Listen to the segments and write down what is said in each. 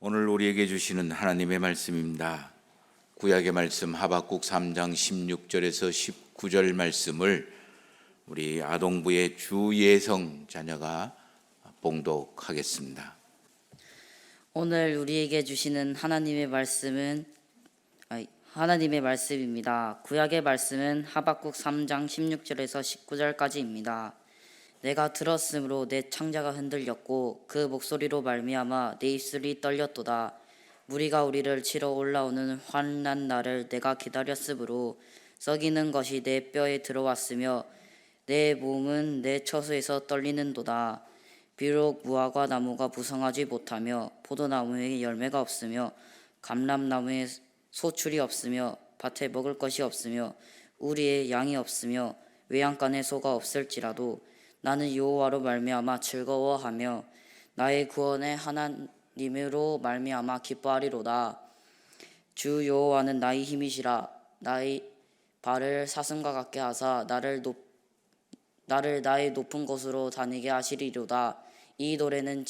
오늘 우리에게 주시는 하나님의 말씀입니다. 구약의 말씀 하박국 3장 16절에서 19절 말씀을 우리 아동부의 주예성 자녀가 봉독하겠습니다. 오늘 우리에게 주시는 하나님의 말씀입니다. 구약의 말씀은 하박국 3장 16절에서 19절까지입니다. 내가 들었으므로 내 창자가 흔들렸고 그 목소리로 말미암아 내 입술이 떨렸도다. 무리가 우리를 치러 올라오는 환난 날을 내가 기다렸으므로 썩이는 것이 내 뼈에 들어왔으며 내 몸은 내 처소에서 떨리는도다. 비록 무화과 나무가 부성하지 못하며 포도나무에 열매가 없으며 감람나무에 소출이 없으며 밭에 먹을 것이 없으며 우리의 양이 없으며 외양간에 소가 없을지라도 나는 여호와로 말미암아 즐거워하며 나의 구원의 하나님으로 말미암아 기뻐하리로다. 주 여호와는 나의 힘이시라. 나의 발을 사슴과 같게 하사 나를 나의 높은 곳으로 다니게 하시리로다. 이 노래는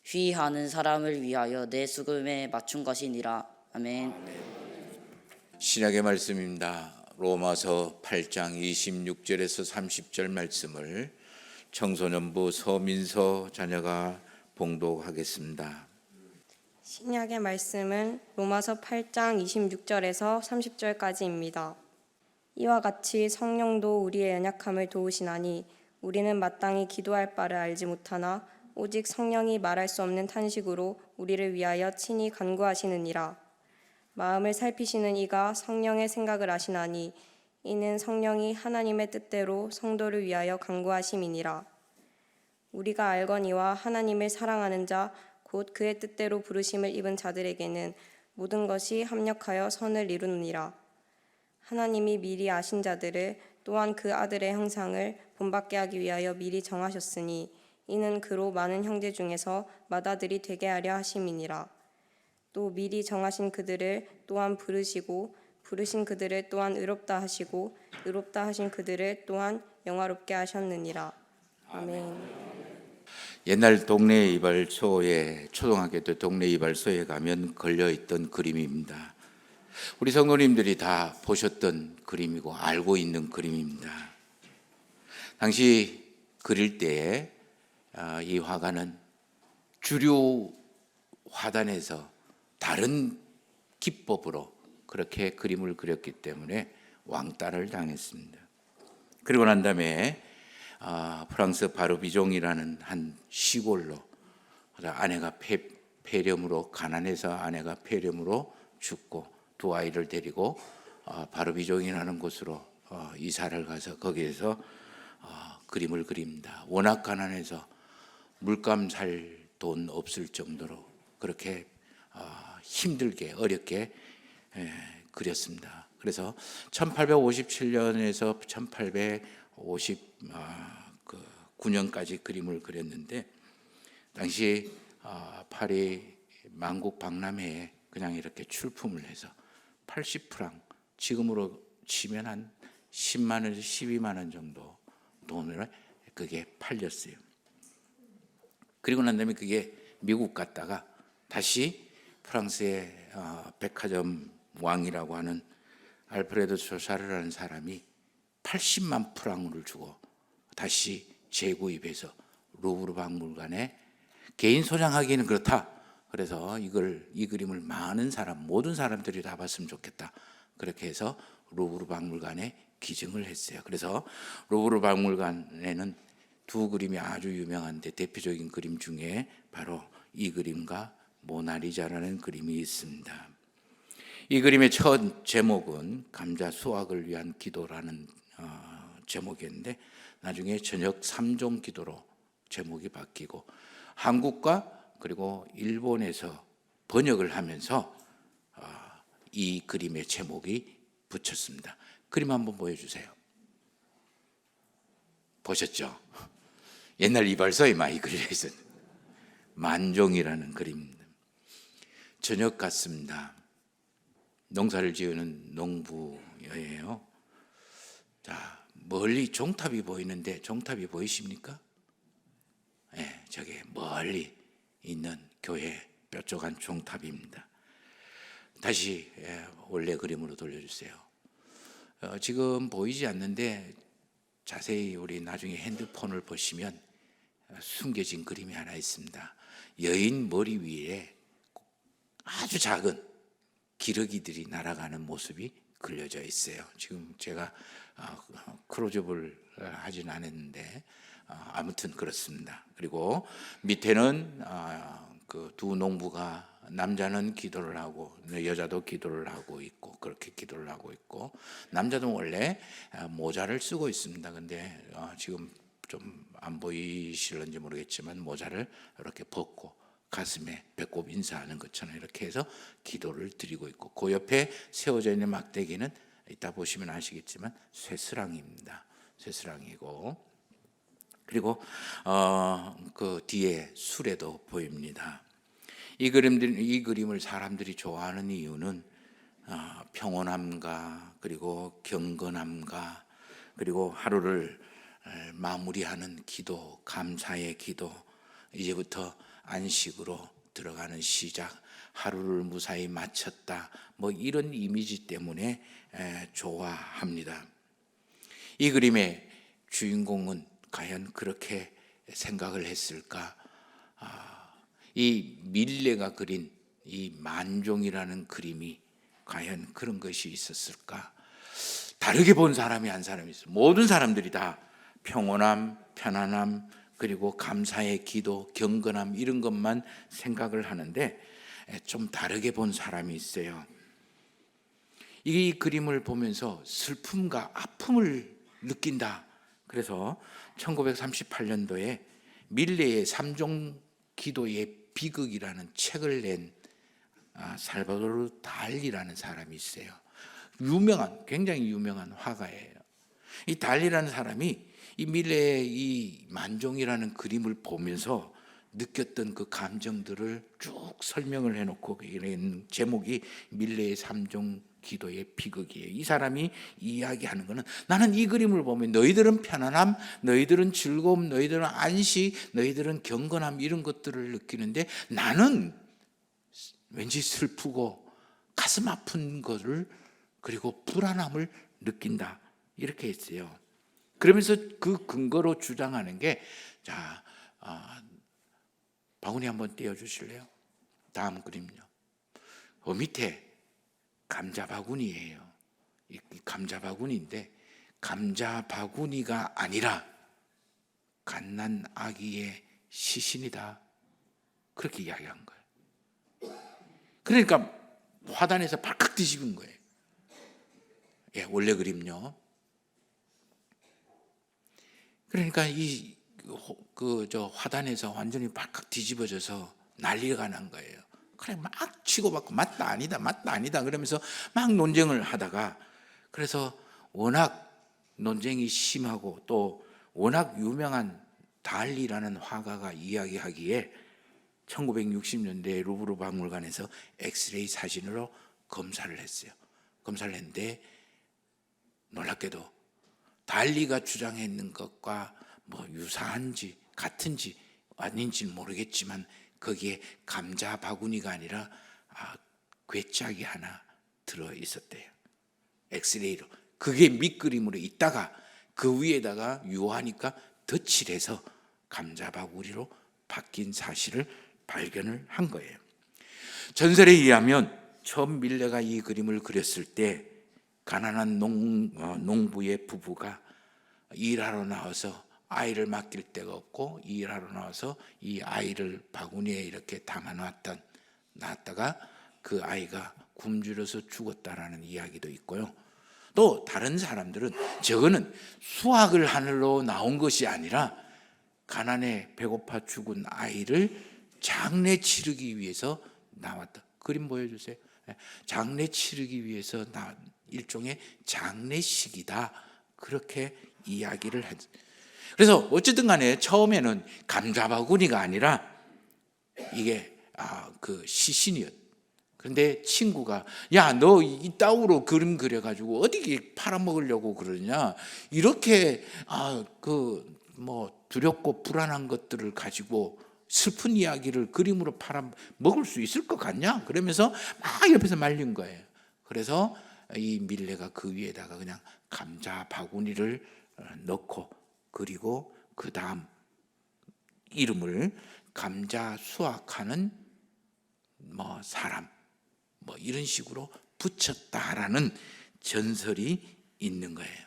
지휘하는 사람을 위하여 내 수금에 맞춘 것이니라. 아멘. 신약의 말씀입니다. 로마서 8장 26절에서 30절 말씀을 청소년부 서민서 자녀가 봉독하겠습니다. 신약의 말씀은 로마서 8장 26절에서 30절까지입니다. 이와 같이 성령도 우리의 연약함을 도우시나니 우리는 마땅히 기도할 바를 알지 못하나 오직 성령이 말할 수 없는 탄식으로 우리를 위하여 친히 간구하시느니라. 마음을 살피시는 이가 성령의 생각을 아시나니 이는 성령이 하나님의 뜻대로 성도를 위하여 간구하심이니라. 우리가 알거니와 하나님을 사랑하는 자 곧 그의 뜻대로 부르심을 입은 자들에게는 모든 것이 합력하여 선을 이루느니라. 하나님이 미리 아신 자들을 또한 그 아들의 형상을 본받게 하기 위하여 미리 정하셨으니 이는 그로 많은 형제 중에서 맏아들이 되게 하려 하심이니라. 또 미리 정하신 그들을 또한 부르시고 부르신 그들을 또한 의롭다 하시고 의롭다 하신 그들을 또한 영화롭게 하셨느니라. 아멘. 옛날 동네 이발소에 초등학교 때 동네 이발소에 가면 걸려있던 그림입니다. 우리 성도님들이 다 보셨던 그림이고 알고 있는 그림입니다. 당시 그릴 때에 이 화가는 주류 화단에서 다른 기법으로 그렇게 그림을 그렸기 때문에 왕따를 당했습니다. 그리고 난 다음에 프랑스 바르비종이라는 한 시골로 아내가 폐렴으로 가난해서 아내가 폐렴으로 죽고 두 아이를 데리고 바르비종이라는 곳으로 이사를 가서 거기에서 그림을 그립니다. 워낙 가난해서 물감 살 돈 없을 정도로 그렇게 힘들게 어렵게 그렸습니다. 그래서 1857년에서 1859년까지 그림을 그렸는데 당시 파리 만국 박람회에 그냥 이렇게 출품을 해서 80프랑 지금으로 치면 한 10만 원에서 12만 원 정도 돈을 그게 팔렸어요. 그리고 난 다음에 그게 미국 갔다가 다시 프랑스의 백화점 왕이라고 하는 알프레드 조사르라는 사람이 80만 프랑을 주고 다시 재구입해서 루브르 박물관에 개인 소장하기에는 그렇다. 그래서 이 그림을 모든 사람들이 다 봤으면 좋겠다. 그렇게 해서 루브르 박물관에 기증을 했어요. 그래서 루브르 박물관에는 두 그림이 아주 유명한데 대표적인 그림 중에 바로 이 그림과 모나리자라는 그림이 있습니다. 이 그림의 첫 제목은 감자 수확을 위한 기도라는 제목이었는데 나중에 저녁 3종 기도로 제목이 바뀌고 한국과 그리고 일본에서 번역을 하면서 이 그림의 제목이 붙였습니다. 그림 한번 보여주세요. 보셨죠? 옛날 이발소에 많이 그려 있었는데 만종이라는 그림입니다. 저녁 같습니다. 농사를 지으는 농부예요. 자, 멀리 종탑이 보이는데 종탑이 보이십니까? 네, 저게 멀리 있는 교회 뾰족한 종탑입니다. 다시 원래 그림으로 돌려주세요. 지금 보이지 않는데 자세히 우리 나중에 핸드폰을 보시면 숨겨진 그림이 하나 있습니다. 여인 머리 위에 아주 작은 기러기들이 날아가는 모습이 그려져 있어요. 지금 제가 크로즈업을 하진 않았는데 아무튼 그렇습니다. 그리고 밑에는 그 두 농부가, 남자는 기도를 하고 여자도 기도를 하고 있고, 그렇게 기도를 하고 있고, 남자도 원래 모자를 쓰고 있습니다. 근데 지금 좀 안 보이실런지 모르겠지만 모자를 이렇게 벗고 가슴에 배꼽 인사하는 것처럼 이렇게 해서 기도를 드리고 있고, 그 옆에 세워져 있는 막대기는 이따 보시면 아시겠지만 쇠스랑입니다. 쇠스랑이고, 그리고 그 뒤에 수레도 보입니다. 이 그림을 사람들이 좋아하는 이유는 평온함과 그리고 경건함과 그리고 하루를 마무리하는 기도, 감사의 기도, 이제부터 안식으로 들어가는 시작, 하루를 무사히 마쳤다, 뭐 이런 이미지 때문에 좋아합니다. 이 그림의 주인공은 과연 그렇게 생각을 했을까? 이 밀레가 그린 이 만종이라는 그림이 과연 그런 것이 있었을까? 다르게 본 사람이 한 사람이 있어요. 모든 사람들이 다 평온함, 편안함, 그리고 감사의 기도, 경건함, 이런 것만 생각을 하는데 좀 다르게 본 사람이 있어요. 이 그림을 보면서 슬픔과 아픔을 느낀다. 그래서 1938년도에 밀레의 3종 기도의 비극이라는 책을 낸 살바도르 달리라는 사람이 있어요. 굉장히 유명한 화가예요. 이 달리라는 사람이 이 밀레의 이 만종이라는 그림을 보면서 느꼈던 그 감정들을 쭉 설명을 해놓고, 제목이 밀레의 3종 기도의 비극이에요. 이 사람이 이야기하는 것은, 나는 이 그림을 보면 너희들은 편안함, 너희들은 즐거움, 너희들은 안식, 너희들은 경건함, 이런 것들을 느끼는데 나는 왠지 슬프고 가슴 아픈 것을, 그리고 불안함을 느낀다, 이렇게 했어요. 그러면서 그 근거로 주장하는 게, 자, 바구니 한번 띄워주실래요? 다음 그림요. 밑에 감자 바구니예요. 이 감자 바구니인데, 감자 바구니가 아니라 갓난 아기의 시신이다, 그렇게 이야기한 거예요. 그러니까 화단에서 발칵 뒤집은 거예요. 예, 원래 그림요. 그러니까 저 화단에서 완전히 발칵 뒤집어져서 난리가 난 거예요. 그래 막 치고받고 맞다 아니다 그러면서 막 논쟁을 하다가, 그래서 워낙 논쟁이 심하고 또 워낙 유명한 달리라는 화가가 이야기하기에 1960년대 루브르 박물관에서 엑스레이 사진으로 검사를 했어요. 검사를 했는데 놀랍게도 달리가 주장했는 것과 뭐 유사한지 같은지 아닌지는 모르겠지만 거기에 감자 바구니가 아니라 괴짝이 하나 들어 있었대요. 엑스레이로. 그게 밑그림으로 있다가 그 위에다가 유화하니까 덧칠해서 감자 바구니로 바뀐 사실을 발견을 한 거예요. 전설에 의하면 처음 밀레가 이 그림을 그렸을 때 가난한 농부의 부부가 일하러 나와서 아이를 맡길 데가 없고 일하러 나와서 이 아이를 바구니에 이렇게 놨다가 그 아이가 굶주려서 죽었다라는 이야기도 있고요. 또 다른 사람들은 저거는 수확을 하늘로 나온 것이 아니라 가난에 배고파 죽은 아이를 장례 치르기 위해서 나왔다. 그림 보여주세요. 장례 치르기 위해서 일종의 장례식이다, 그렇게 이야기를 했어요. 그래서 어쨌든 간에 처음에는 감자바구니가 아니라 이게 그 시신이었. 그런데 친구가, 야, 너 이따구로 그림 그려가지고 어디 팔아먹으려고 그러냐, 이렇게 그 뭐 두렵고 불안한 것들을 가지고 슬픈 이야기를 그림으로 팔아 먹을 수 있을 것 같냐? 그러면서 막 옆에서 말린 거예요. 그래서 이 밀레가 그 위에다가 그냥 감자 바구니를 넣고, 그리고 그 다음 이름을 감자 수확하는 사람 이런 식으로 붙였다라는 전설이 있는 거예요.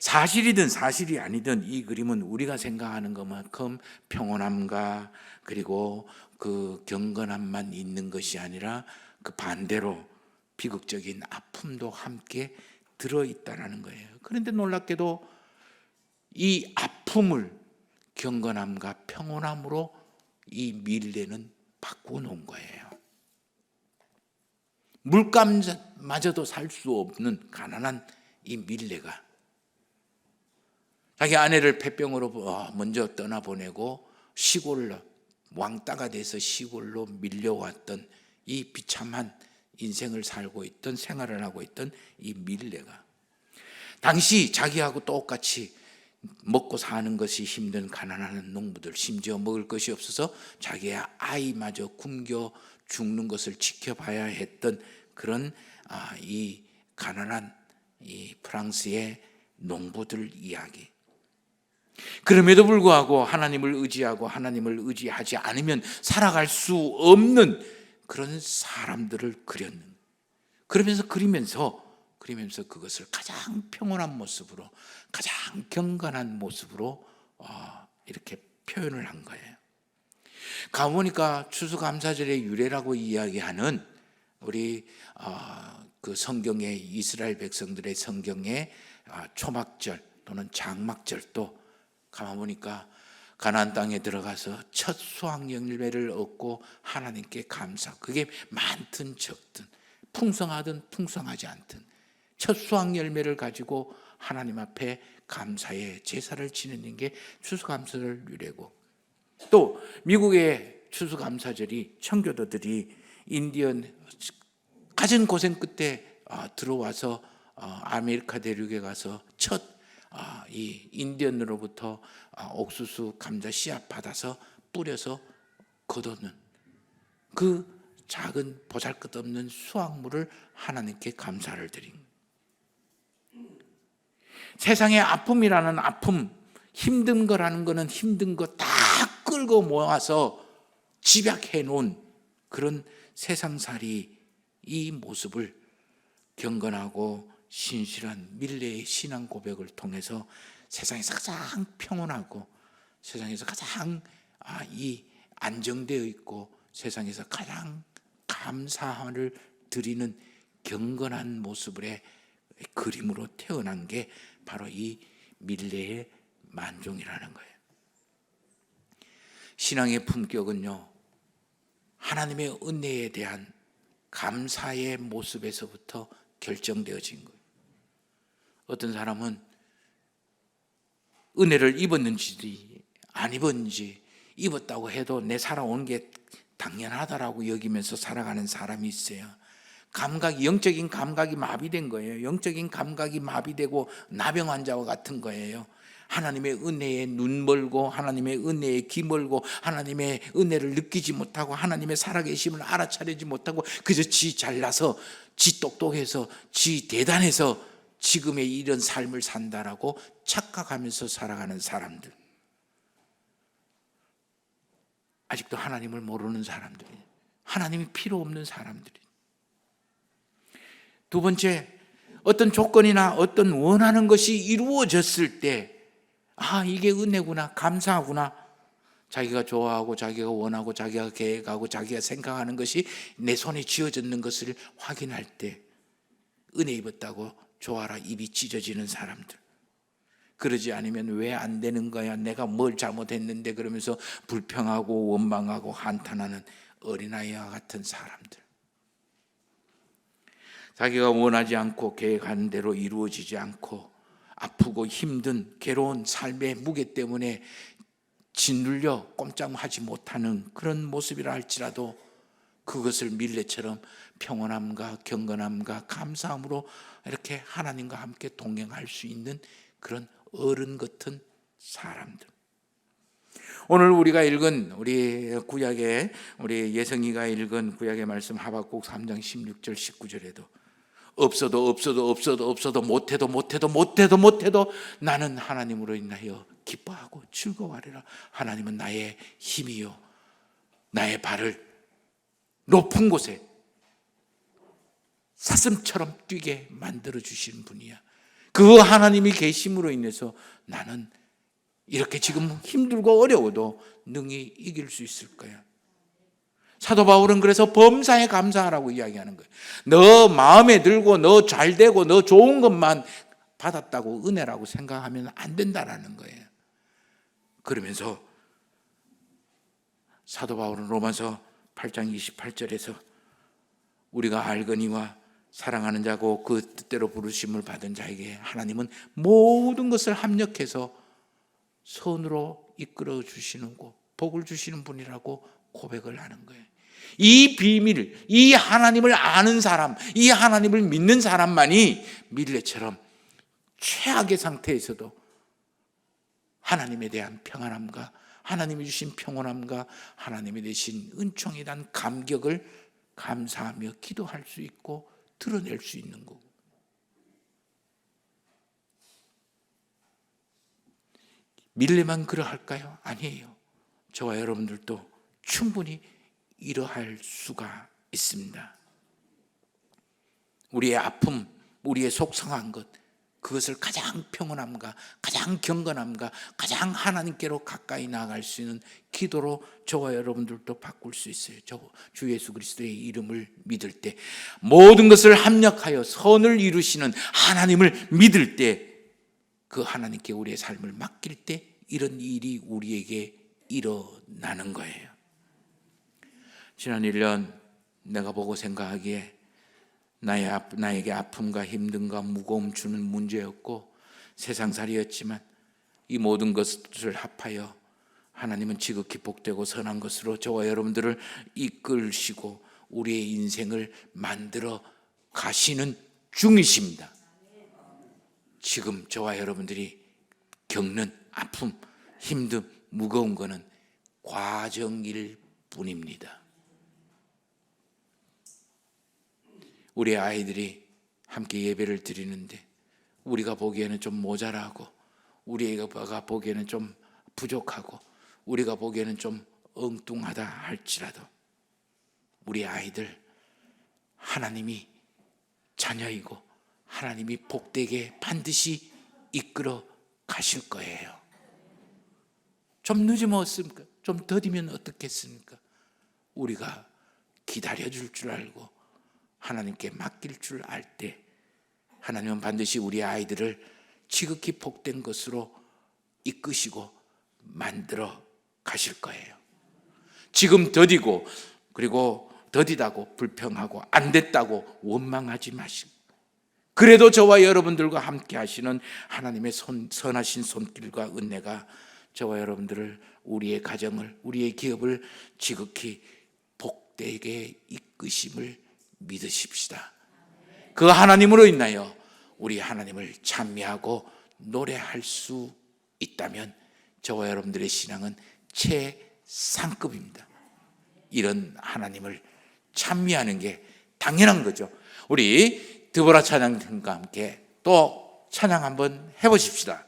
사실이든 사실이 아니든 이 그림은 우리가 생각하는 것만큼 평온함과 그리고 그 경건함만 있는 것이 아니라 그 반대로 비극적인 아픔도 함께 들어있다라는 거예요. 그런데 놀랍게도 이 아픔을 경건함과 평온함으로 이 밀레는 바꾸어 놓은 거예요. 물감마저도 살 수 없는 가난한 이 밀레가 자기 아내를 폐병으로 먼저 떠나보내고 시골로 왕따가 돼서 시골로 밀려왔던 이 비참한 인생을 살고 있던, 생활을 하고 있던 이 밀레가 당시 자기하고 똑같이 먹고 사는 것이 힘든 가난한 농부들, 심지어 먹을 것이 없어서 자기의 아이마저 굶겨 죽는 것을 지켜봐야 했던 그런 이 가난한 이 프랑스의 농부들 이야기. 그럼에도 불구하고 하나님을 의지하고 하나님을 의지하지 않으면 살아갈 수 없는 그런 사람들을 그렸는, 그러면서 그것을 가장 평온한 모습으로, 가장 경건한 모습으로 이렇게 표현을 한 거예요. 가보니까 추수감사절의 유래라고 이야기하는 우리 그 성경의 이스라엘 백성들의 성경의 초막절 또는 장막절도 가보니까 가나안 땅에 들어가서 첫 수확 열매를 얻고 하나님께 감사, 그게 많든 적든 풍성하든 풍성하지 않든 첫 수확 열매를 가지고 하나님 앞에 감사의 제사를 지내는 게 추수감사절 유래고, 또 미국의 추수감사절이 청교도들이 인디언 가진 고생 끝에 들어와서 아메리카 대륙에 가서 첫 이 인디언으로부터 옥수수 감자 씨앗 받아서 뿌려서 거두는 그 작은 보잘것없는 수확물을 하나님께 감사를 드린, 세상의 아픔이라는 아픔, 힘든 거라는 거는 힘든 거 다 끌고 모아서 집약해 놓은 그런 세상살이 이 모습을 경건하고 신실한 밀레의 신앙 고백을 통해서 세상에서 가장 평온하고 세상에서 가장 이 안정되어 있고 세상에서 가장 감사를 드리는 경건한 모습의 그림으로 태어난 게 바로 이 밀레의 만종이라는 거예요. 신앙의 품격은요, 하나님의 은혜에 대한 감사의 모습에서부터 결정되어진 거예요. 어떤 사람은 은혜를 입었는지 안 입었는지, 입었다고 해도 내 살아온 게 당연하다라고 여기면서 살아가는 사람이 있어요. 영적인 감각이 마비된 거예요. 영적인 감각이 마비되고 나병 환자와 같은 거예요. 하나님의 은혜에 눈 멀고 하나님의 은혜에 귀 멀고 하나님의 은혜를 느끼지 못하고 하나님의 살아계심을 알아차리지 못하고 그저 지 잘나서 지 똑똑해서 지 대단해서 지금의 이런 삶을 산다라고 착각하면서 살아가는 사람들, 아직도 하나님을 모르는 사람들이, 하나님이 필요 없는 사람들이. 두 번째, 어떤 조건이나 어떤 원하는 것이 이루어졌을 때 이게 은혜구나, 감사하구나, 자기가 좋아하고 자기가 원하고 자기가 계획하고 자기가 생각하는 것이 내 손에 쥐어졌는 것을 확인할 때 은혜 입었다고 좋아라 입이 찢어지는 사람들. 그러지 않으면 왜 안 되는 거야, 내가 뭘 잘못했는데 그러면서 불평하고 원망하고 한탄하는 어린아이와 같은 사람들. 자기가 원하지 않고 계획하는 대로 이루어지지 않고 아프고 힘든 괴로운 삶의 무게 때문에 짓눌려 꼼짝하지 못하는 그런 모습이라 할지라도 그것을 밀레처럼 평온함과 경건함과 감사함으로 이렇게 하나님과 함께 동행할 수 있는 그런 어른 같은 사람들. 오늘 우리가 읽은 우리 구약의 우리 예성이가 읽은 구약의 말씀 하박국 3장 16절 19절에도 없어도 못해도 나는 하나님으로 인하여 기뻐하고 즐거워하리라. 하나님은 나의 힘이요 나의 발을 높은 곳에 사슴처럼 뛰게 만들어 주시는 분이야. 그 하나님이 계심으로 인해서 나는 이렇게 지금 힘들고 어려워도 능히 이길 수 있을 거야. 사도 바울은 그래서 범사에 감사하라고 이야기하는 거예요. 너 마음에 들고 너 잘되고 너 좋은 것만 받았다고 은혜라고 생각하면 안 된다라는 거예요. 그러면서 사도 바울은 로마서 8장 28절에서 우리가 알거니와 사랑하는 자고 그 뜻대로 부르심을 받은 자에게 하나님은 모든 것을 합력해서 선으로 이끌어 주시는 고 복을 주시는 분이라고 고백을 하는 거예요. 이 비밀, 이 하나님을 아는 사람, 이 하나님을 믿는 사람만이 밀레처럼 최악의 상태에서도 하나님에 대한 평안함과 하나님이 주신 평온함과 하나님이 되신 은총에 대한 감격을 감사하며 기도할 수 있고 드러낼 수 있는 거고. 밀레만 그러할까요? 아니에요. 저와 여러분들도 충분히 이러할 수가 있습니다. 우리의 아픔, 우리의 속상한 것, 그것을 가장 평온함과 가장 경건함과 가장 하나님께로 가까이 나아갈 수 있는 기도로 저와 여러분들도 바꿀 수 있어요. 주 예수 그리스도의 이름을 믿을 때, 모든 것을 합력하여 선을 이루시는 하나님을 믿을 때, 그 하나님께 우리의 삶을 맡길 때 이런 일이 우리에게 일어나는 거예요. 지난 1년 내가 보고 생각하기에 나에게 아픔과 힘듦과 무거움 주는 문제였고 세상살이였지만 이 모든 것을 합하여 하나님은 지극히 복되고 선한 것으로 저와 여러분들을 이끌시고 우리의 인생을 만들어 가시는 중이십니다. 지금 저와 여러분들이 겪는 아픔, 힘듦, 무거운 것은 과정일 뿐입니다. 우리 아이들이 함께 예배를 드리는데 우리가 보기에는 좀 모자라고, 우리가 보기에는 좀 부족하고, 우리가 보기에는 좀 엉뚱하다 할지라도 우리 아이들 하나님이 자녀이고 하나님이 복되게 반드시 이끌어 가실 거예요. 좀 늦으면 어떻습니까? 좀 더디면 어떻겠습니까? 우리가 기다려줄 줄 알고 하나님께 맡길 줄 알 때 하나님은 반드시 우리 아이들을 지극히 복된 것으로 이끄시고 만들어 가실 거예요. 지금 더디고 그리고 더디다고 불평하고 안 됐다고 원망하지 마시고, 그래도 저와 여러분들과 함께 하시는 하나님의 선하신 손길과 은혜가 저와 여러분들을, 우리의 가정을, 우리의 기업을 지극히 복되게 이끄심을 믿으십시다. 그 하나님으로 인하여 우리 하나님을 찬미하고 노래할 수 있다면 저와 여러분들의 신앙은 최상급입니다. 이런 하나님을 찬미하는 게 당연한 거죠. 우리 드보라 찬양팀과 함께 또 찬양 한번 해보십시다.